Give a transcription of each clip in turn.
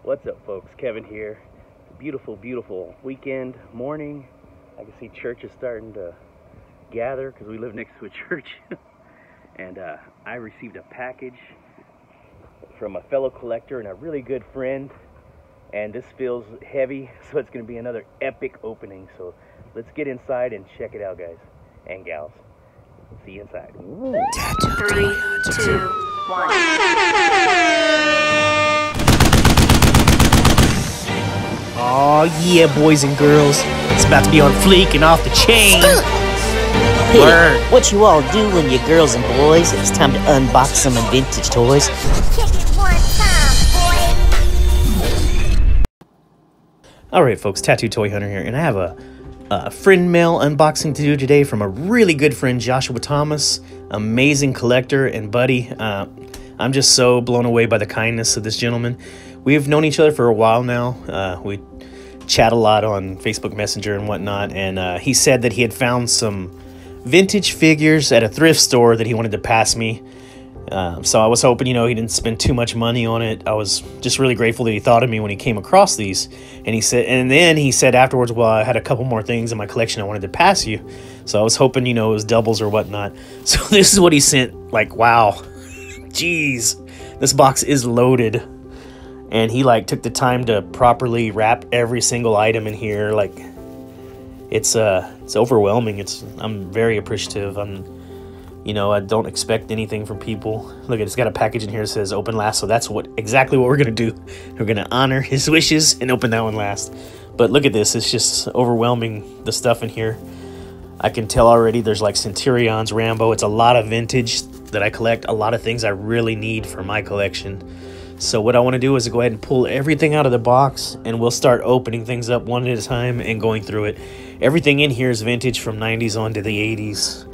What's up, folks? Kevin here. It's a beautiful, beautiful weekend morning. I can see churches starting to gather because we live next to a church. And I received a package from a fellow collector and a really good friend. And this feels heavy, so it's going to be another epic opening. So let's get inside and check it out, guys and gals. See you inside. Ooh. 3, 2, 1. Oh yeah, boys and girls, it's about to be on fleek and off the chain. Hey, what you all do when you're girls and boys? It's time to unbox some vintage toys. Check it one time, boy. Alright folks, Tattoo Toy Hunter here, and I have a friend mail unboxing to do today from a really good friend, Joshua Thomas, amazing collector and buddy. I'm just so blown away by the kindness of this gentleman. We've known each other for a while now. We chat a lot on Facebook Messenger and whatnot, and he said that he had found some vintage figures at a thrift store that he wanted to pass me. So I was hoping, you know, he didn't spend too much money on it. I was just really grateful that he thought of me when he came across these. And he said, and then he said afterwards, well, I had a couple more things in my collection I wanted to pass you. So I was hoping, you know, it was doubles or whatnot. So this is what he sent. Like, wow, jeez, this box is loaded. And he like took the time to properly wrap every single item in here. Like, it's overwhelming. I'm very appreciative. You know, I don't expect anything from people. Look, it's got a package in here that says open last, so that's exactly what we're gonna do. We're gonna honor his wishes and open that one last. But look at this, it's just overwhelming, the stuff in here. I can tell already there's like Centurions, Rambo. It's a lot of vintage that I collect, a lot of things I really need for my collection. So what I want to do is go ahead and pull everything out of the box, and we'll start opening things up one at a time and going through it. Everything in here is vintage from 90s on to the 80s.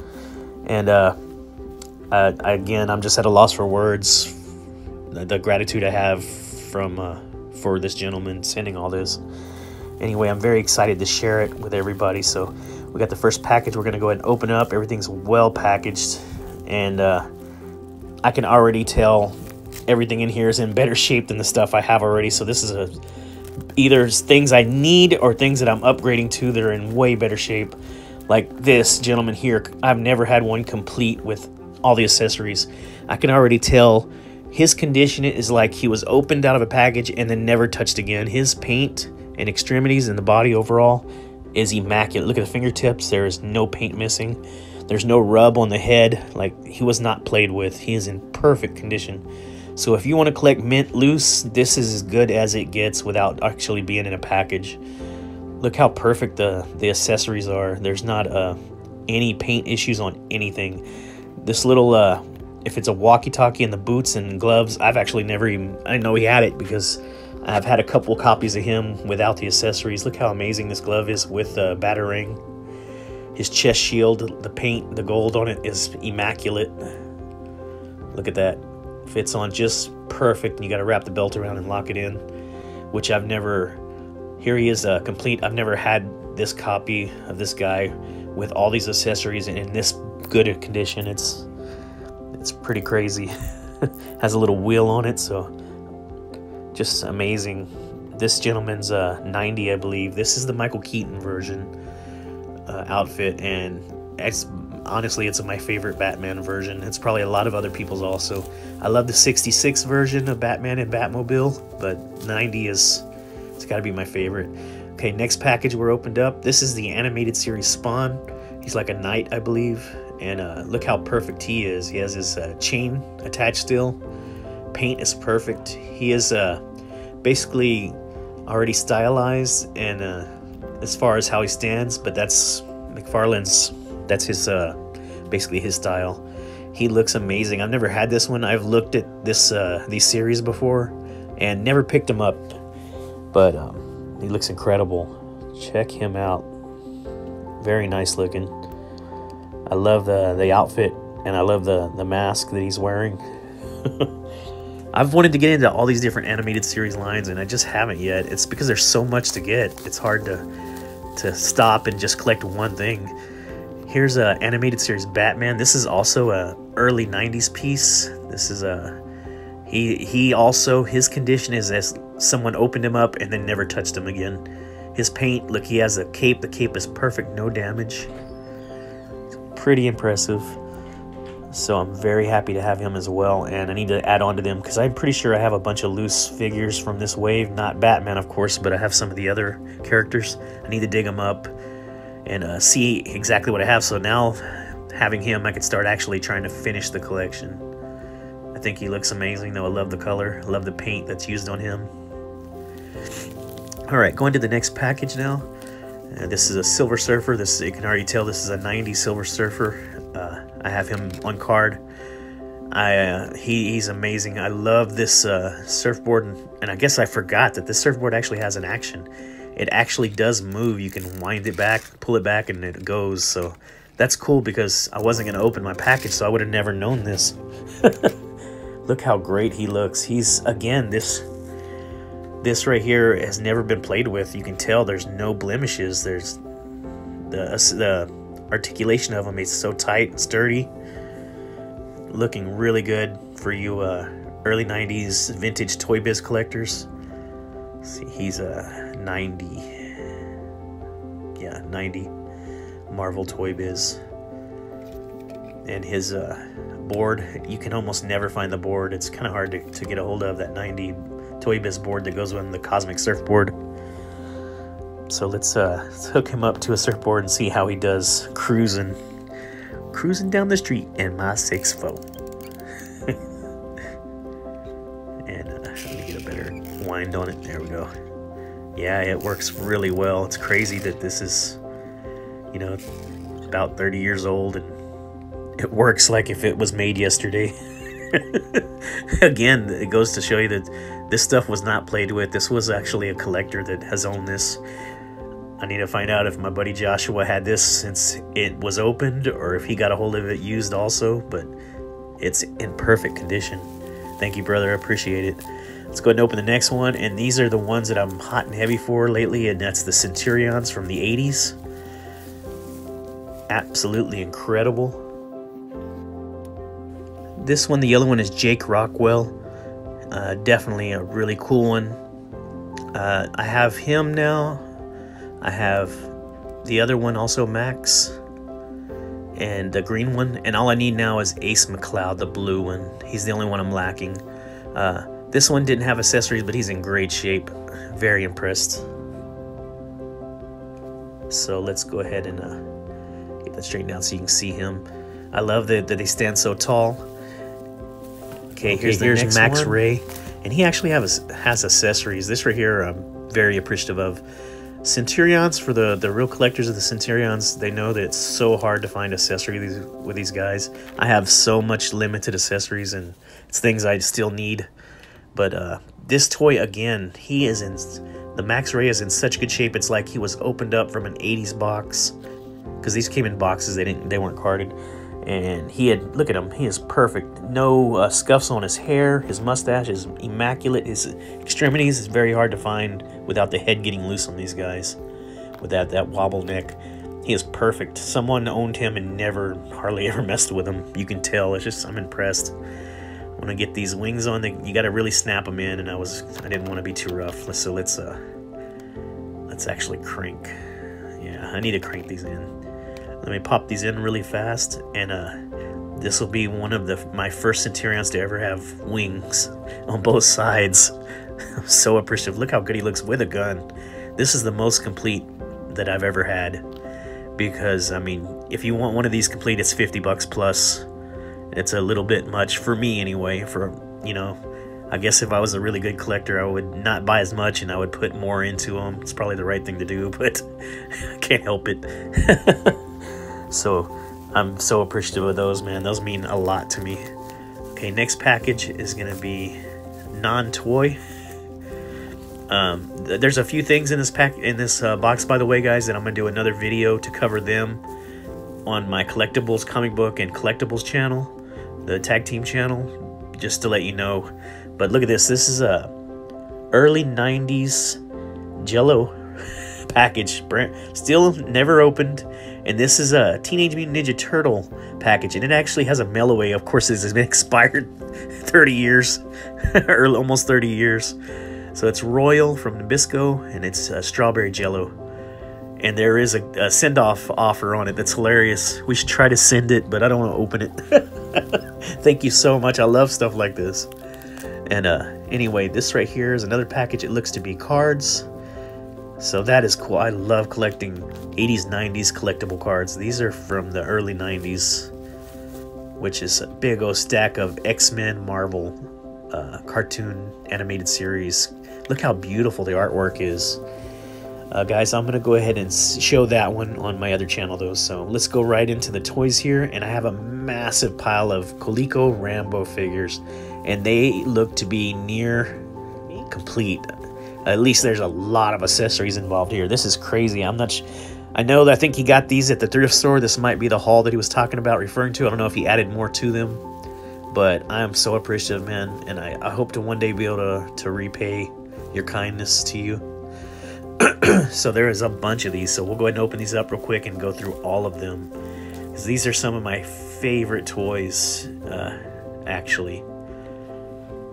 And again, I'm just at a loss for words. The gratitude I have for this gentleman sending all this. Anyway, I'm very excited to share it with everybody. So we got the first package we're going to go ahead and open up. Everything's well packaged, and I can already tell everything in here is in better shape than the stuff I have already. So this is either things I need or things that I'm upgrading to that are in way better shape. Like this gentleman here, I've never had one complete with all the accessories. I can already tell his condition is like he was opened out of a package and then never touched again. His paint and extremities and the body overall is immaculate. Look at the fingertips. There is no paint missing. There's no rub on the head. Like, he was not played with. He is in perfect condition. So if you want to collect mint loose, this is as good as it gets without actually being in a package. Look how perfect the accessories are. There's not any paint issues on anything. This little, if it's a walkie-talkie and the boots and gloves, I've actually never even, I didn't know he had it because I've had a couple copies of him without the accessories. Look how amazing this glove is with the batarang. His chest shield, the paint, the gold on it is immaculate. Look at that. Fits on just perfect. You got to wrap the belt around and lock it in, which I've never... Here he is complete. I've never had this copy of this guy with all these accessories in this good a condition. It's pretty crazy. Has a little wheel on it, so just amazing. This gentleman's 90, I believe. This is the Michael Keaton version outfit, and honestly, it's my favorite Batman version. It's probably a lot of other people's also. I love the 66 version of Batman and Batmobile, but 90 is... it's got to be my favorite. Okay, next package we're opened up. This is the animated series Spawn. He's like a knight, I believe. And look how perfect he is. He has his chain attached still. Paint is perfect. He is basically already stylized, and as far as how he stands, but that's McFarlane's. That's his basically his style. He looks amazing. I've never had this one. I've looked at this these series before and never picked him up. But he looks incredible. Check him out. Very nice looking. I love the outfit, and I love the mask that he's wearing. I've wanted to get into all these different animated series lines, and I just haven't yet. It's because there's so much to get. It's hard to stop and just collect one thing. Here's a animated series Batman. This is also a early 90s piece. This is He also, his condition is as someone opened him up and then never touched him again. His paint, look, he has a cape. The cape is perfect, no damage. Pretty impressive. So I'm very happy to have him as well, and I need to add on to them because I'm pretty sure I have a bunch of loose figures from this wave. Not Batman, of course, but I have some of the other characters. I need to dig them up and see exactly what I have. So now, having him, I could start actually trying to finish the collection. I think he looks amazing, though. I love the color. I love the paint that's used on him. All right, going to the next package now. This is a Silver Surfer. This, you can already tell this is a 90s Silver Surfer. I have him on card. He's amazing. I love this surfboard, and I guess I forgot that this surfboard actually has an action. It actually does move. You can wind it back, pull it back, and it goes. So that's cool because I wasn't going to open my package, so I would have never known this. Look how great he looks. He's, again, this right here has never been played with. You can tell there's no blemishes. There's the articulation of him is so tight and sturdy. Looking really good for you early 90s vintage Toy Biz collectors. See, he's a 90. Yeah, 90 Marvel Toy Biz. And his board, you can almost never find the board. It's kind of hard to get a hold of, that 90 Toy Biz board that goes on the Cosmic Surfboard. So let's hook him up to a surfboard and see how he does cruising down the street in my 6'4". And let me get a better wind on it. There we go. Yeah, it works really well. It's crazy that this is, you know, about 30 years old and it works like if it was made yesterday. Again, it goes to show you that this stuff was not played with. This was actually a collector that has owned this. I need to find out if my buddy Joshua had this since it was opened or if he got a hold of it used also, but it's in perfect condition. Thank you, brother. I appreciate it. Let's go ahead and open the next one, and these are the ones that I'm hot and heavy for lately, and that's the Centurions from the 80s. Absolutely incredible. This one, the yellow one, is Jake Rockwell. Definitely a really cool one. I have him now. I have the other one also, Max, and the green one. And all I need now is Ace McCloud, the blue one. He's the only one I'm lacking. This one didn't have accessories, but he's in great shape. Very impressed. So let's go ahead and get that straightened out so you can see him. I love that they stand so tall. Okay, here's Max one. Ray, and he actually has accessories. This right here I'm very appreciative of. Centurions, for the real collectors of the Centurions, they know that it's so hard to find accessories with these guys. I have so much limited accessories, and it's things I still need. But this toy, again, the Max Ray is in such good shape. It's like he was opened up from an 80s box, because these came in boxes. They weren't carded. And look at him, he is perfect. No scuffs on his hair. His mustache is immaculate. His extremities is very hard to find without the head getting loose on these guys. With that wobble neck. He is perfect. Someone owned him and hardly ever messed with him. You can tell. It's just, I'm impressed. When I get these wings on, you got to really snap them in, and I didn't want to be too rough. So let's actually crank. Yeah, I need to crank these in. Let me pop these in really fast, and this will be one of my first Centurions to ever have wings on both sides. I'm so appreciative. Look how good he looks with a gun. This is the most complete that I've ever had, because I mean, if you want one of these complete, it's $50 plus. It's a little bit much for me anyway. I guess if I was a really good collector, I would not buy as much and I would put more into them. It's probably the right thing to do, but I can't help it. So I'm so appreciative of those, man. Those mean a lot to me. Okay, next package is going to be non-toy. There's a few things in this box, by the way, guys, that I'm going to do another video to cover them on my Collectibles comic book and Collectibles channel, the tag team channel, just to let you know. But look at this. This is a early 90s Jello package, still never opened. And this is a Teenage Mutant Ninja Turtle package, and it actually has a mail away. Of course, this has been expired. 30 years, or almost 30 years. So it's Royal from Nabisco, and it's strawberry jello. And there is a send-off offer on it that's hilarious. We should try to send it, but I don't want to open it. Thank you so much. I love stuff like this. And anyway, this right here is another package. It looks to be cards. So that is cool. I love collecting 80s, 90s collectible cards. These are from the early 90s, which is a big old stack of X-Men Marvel cartoon animated series. Look how beautiful the artwork is. Guys, I'm going to go ahead and show that one on my other channel, though. So let's go right into the toys here. And I have a massive pile of Coleco Rambo figures. And they look to be near complete. At least there's a lot of accessories involved here. This is crazy. I think he got these at the thrift store. This might be the haul that he was talking about, referring to. I don't know if he added more to them. But I am so appreciative, man. And I hope to one day be able to repay your kindness to you. So there is a bunch of these, so we'll go ahead and open these up real quick and go through all of them, because these are some of my favorite toys, actually.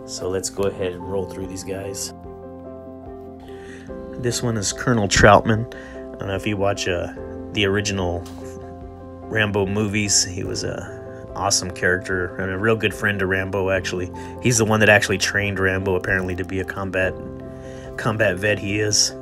So let's go ahead and roll through these guys. This one is Colonel Troutman. I don't know if you watch the original Rambo movies. He was a awesome character and a real good friend to Rambo, actually. He's the one that actually trained Rambo, apparently, to be a combat vet he is.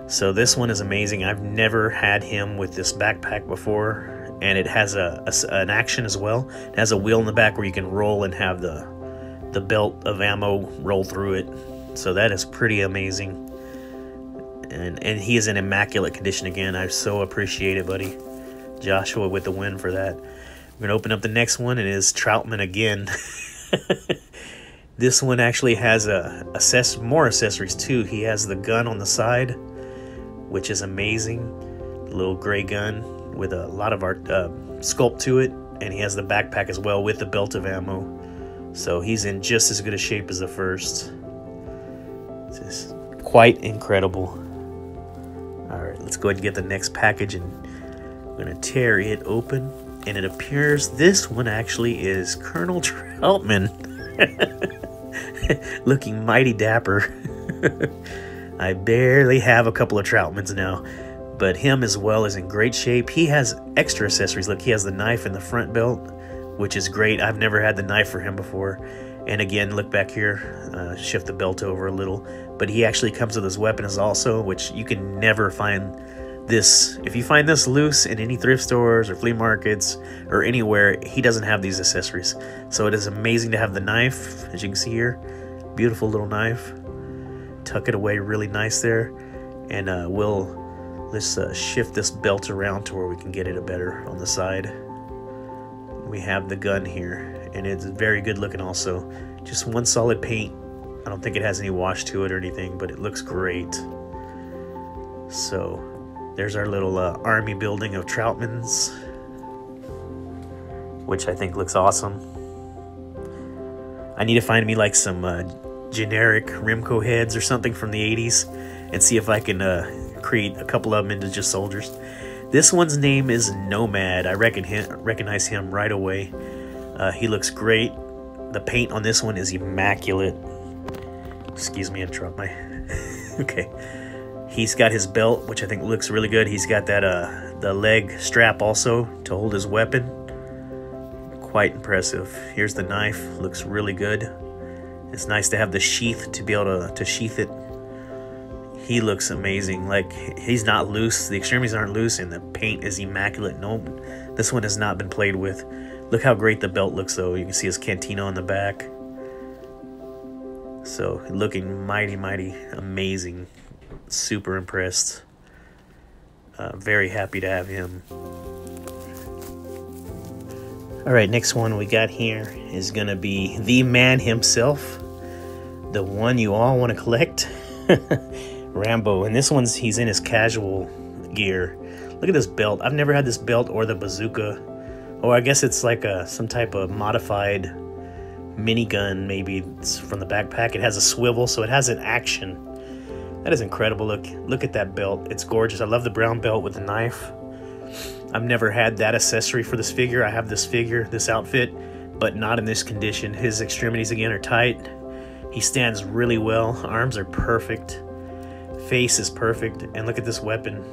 So this one is amazing. I've never had him with this backpack before, and it has an action as well. It has a wheel in the back where you can roll and have the belt of ammo roll through it. So that is pretty amazing. And he is in immaculate condition again. I so appreciate it, buddy. Joshua with the win for that. We're going to open up the next one. It is Troutman again. This one actually has more accessories too. He has the gun on the side, which is amazing. A little gray gun with a lot of art sculpt to it. And he has the backpack as well with the belt of ammo. So he's in just as good a shape as the first. This is quite incredible. Alright, let's go ahead and get the next package, and I'm going to tear it open. And it appears this one actually is Colonel Troutman. Looking mighty dapper. I barely have a couple of Troutmans now, but him as well is in great shape. He has extra accessories. Look, he has the knife in the front belt, which is great. I've never had the knife for him before. And again, look back here, shift the belt over a little. But he actually comes with his weapons also, which you can never find this. If you find this loose in any thrift stores or flea markets or anywhere, he doesn't have these accessories. So it is amazing to have the knife, as you can see here. Beautiful little knife. Tuck it away really nice there. And let's shift this belt around to where we can get it better on the side. We have the gun here, and it's very good looking also. Just one solid paint. I don't think it has any wash to it or anything, but it looks great. So there's our little army building of Troutmans, which I think looks awesome. I need to find me like some generic Remco heads or something from the 80s and see if I can create a couple of them into just soldiers. This one's name is Nomad. I recognize him right away. He looks great. The paint on this one is immaculate. Excuse me, I dropped my... Okay. He's got his belt, which I think looks really good. He's got that the leg strap also to hold his weapon. Quite impressive. Here's the knife. Looks really good. It's nice to have the sheath to be able to sheath it. He looks amazing. Like, he's not loose. The extremities aren't loose, and the paint is immaculate. No, this one has not been played with. Look how great the belt looks, though. You can see his cantina on the back. So, looking mighty, mighty amazing. Super impressed. Very happy to have him. Alright, next one we got here is going to be the man himself. The one you all want to collect. Rambo. And this one's, he's in his casual gear. Look at this belt. I've never had this belt or the bazooka. Or I guess it's like some type of modified minigun, maybe. It's from the backpack. It has a swivel, so it has an action. That is incredible. Look at that belt. It's gorgeous. I love the brown belt with the knife. I've never had that accessory for this figure. I have this figure, this outfit, but not in this condition. His extremities again are tight. He stands really well. Arms are perfect. Face is perfect. And look at this weapon.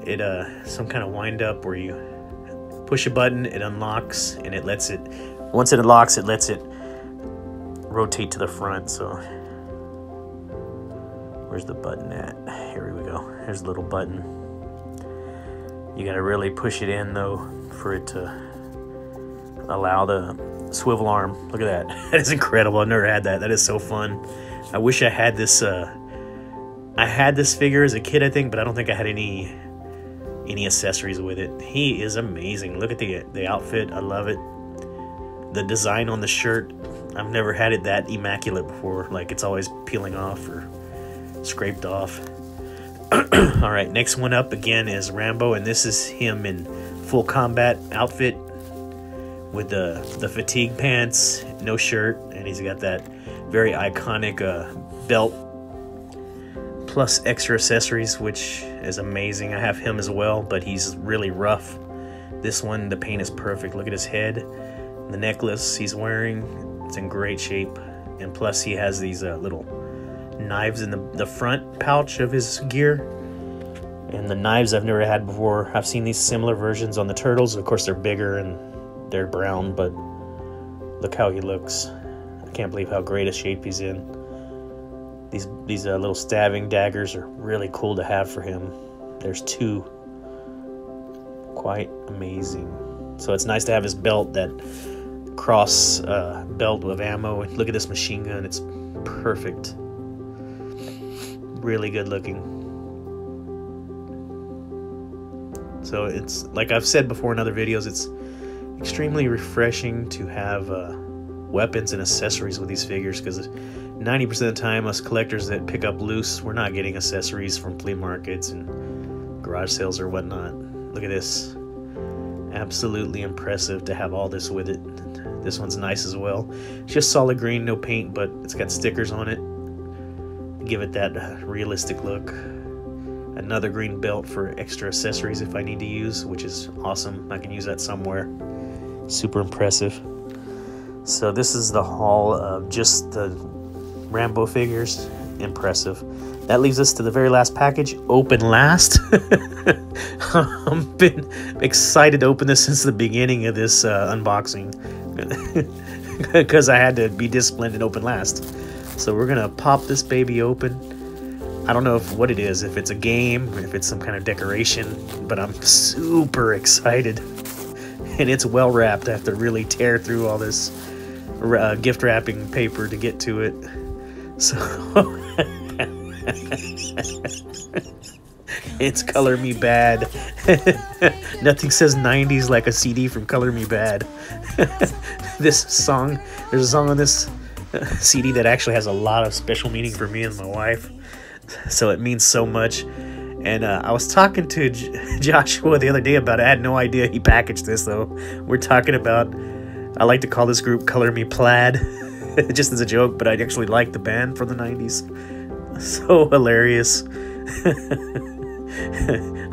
It some kind of wind up where you push a button, it unlocks, and it lets it, once it unlocks, it lets it rotate to the front. So where's the button at? Here we go. Here's the little button. You gotta really push it in though for it to allow the swivel arm. Look at that. That is incredible. I've never had that. That is so fun. I wish I had this. I had this figure as a kid, I think, but I don't think I had any accessories with it. He is amazing. Look at the outfit. I love it. The design on the shirt. I've never had it that immaculate before. Like, it's always peeling off or scraped off. All right, next one up again is Rambo, and this is him in full combat outfit with the fatigue pants, no shirt, and he's got that very iconic belt plus extra accessories, which is amazing. I have him as well, but he's really rough. This one, the paint is perfect. Look at his head, the necklace he's wearing. It's in great shape, and plus he has these little knives in the front pouch of his gear. And the knives I've never had before. I've seen these similar versions on the turtles. Of course, they're bigger and they're brown, but look how he looks. I can't believe how great a shape he's in. These little stabbing daggers are really cool to have for him. There's two. Quite amazing. So it's nice to have his belt, that cross belt of ammo. Look at this machine gun. It's perfect. Really good looking. So it's, like I've said before in other videos, it's extremely refreshing to have weapons and accessories with these figures, because 90% of the time us collectors that pick up loose, we're not getting accessories from flea markets and garage sales or whatnot. Look at this. Absolutely impressive to have all this with it. This one's nice as well. It's just solid green, no paint, but it's got stickers on it. Give it that realistic look. Another green belt for extra accessories if I need to use, which is awesome. I can use that somewhere. Super impressive. So this is the haul of just the Rambo figures. Impressive. That leaves us to the very last package. Open last. I've been excited to open this since the beginning of this unboxing. Because I had to be disciplined and open last. So we're going to pop this baby open. I don't know what it is, if it's a game, if it's some kind of decoration, but I'm super excited. And it's well wrapped. I have to really tear through all this gift wrapping paper to get to it. So it's Color Me Bad. Nothing says 90s like a CD from Color Me Bad. This song, there's a song on this CD that actually has a lot of special meaning for me and my wife. So it means so much. And I was talking to Joshua the other day about it. I had no idea he packaged this, though. We're talking about, I like to call this group Color Me Plaid, just as a joke, but I actually like the band from the 90s. So hilarious.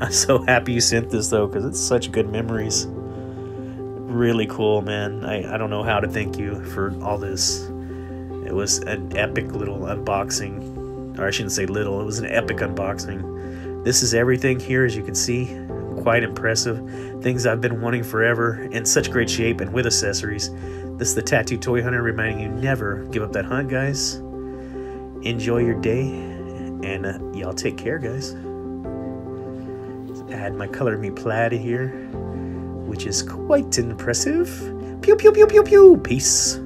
I'm so happy you sent this, though, because it's such good memories. Really cool, man. I don't know how to thank you for all this. It was an epic little unboxing. Or I shouldn't say little, it was an epic unboxing. This is everything here, as you can see. Quite impressive. Things I've been wanting forever, in such great shape and with accessories. This is the Tattoo Toy Hunter reminding you never give up that hunt, guys. Enjoy your day, and y'all take care, guys. Add my Color Me Plaid here, which is quite impressive. Pew, pew, pew, pew, pew. Peace.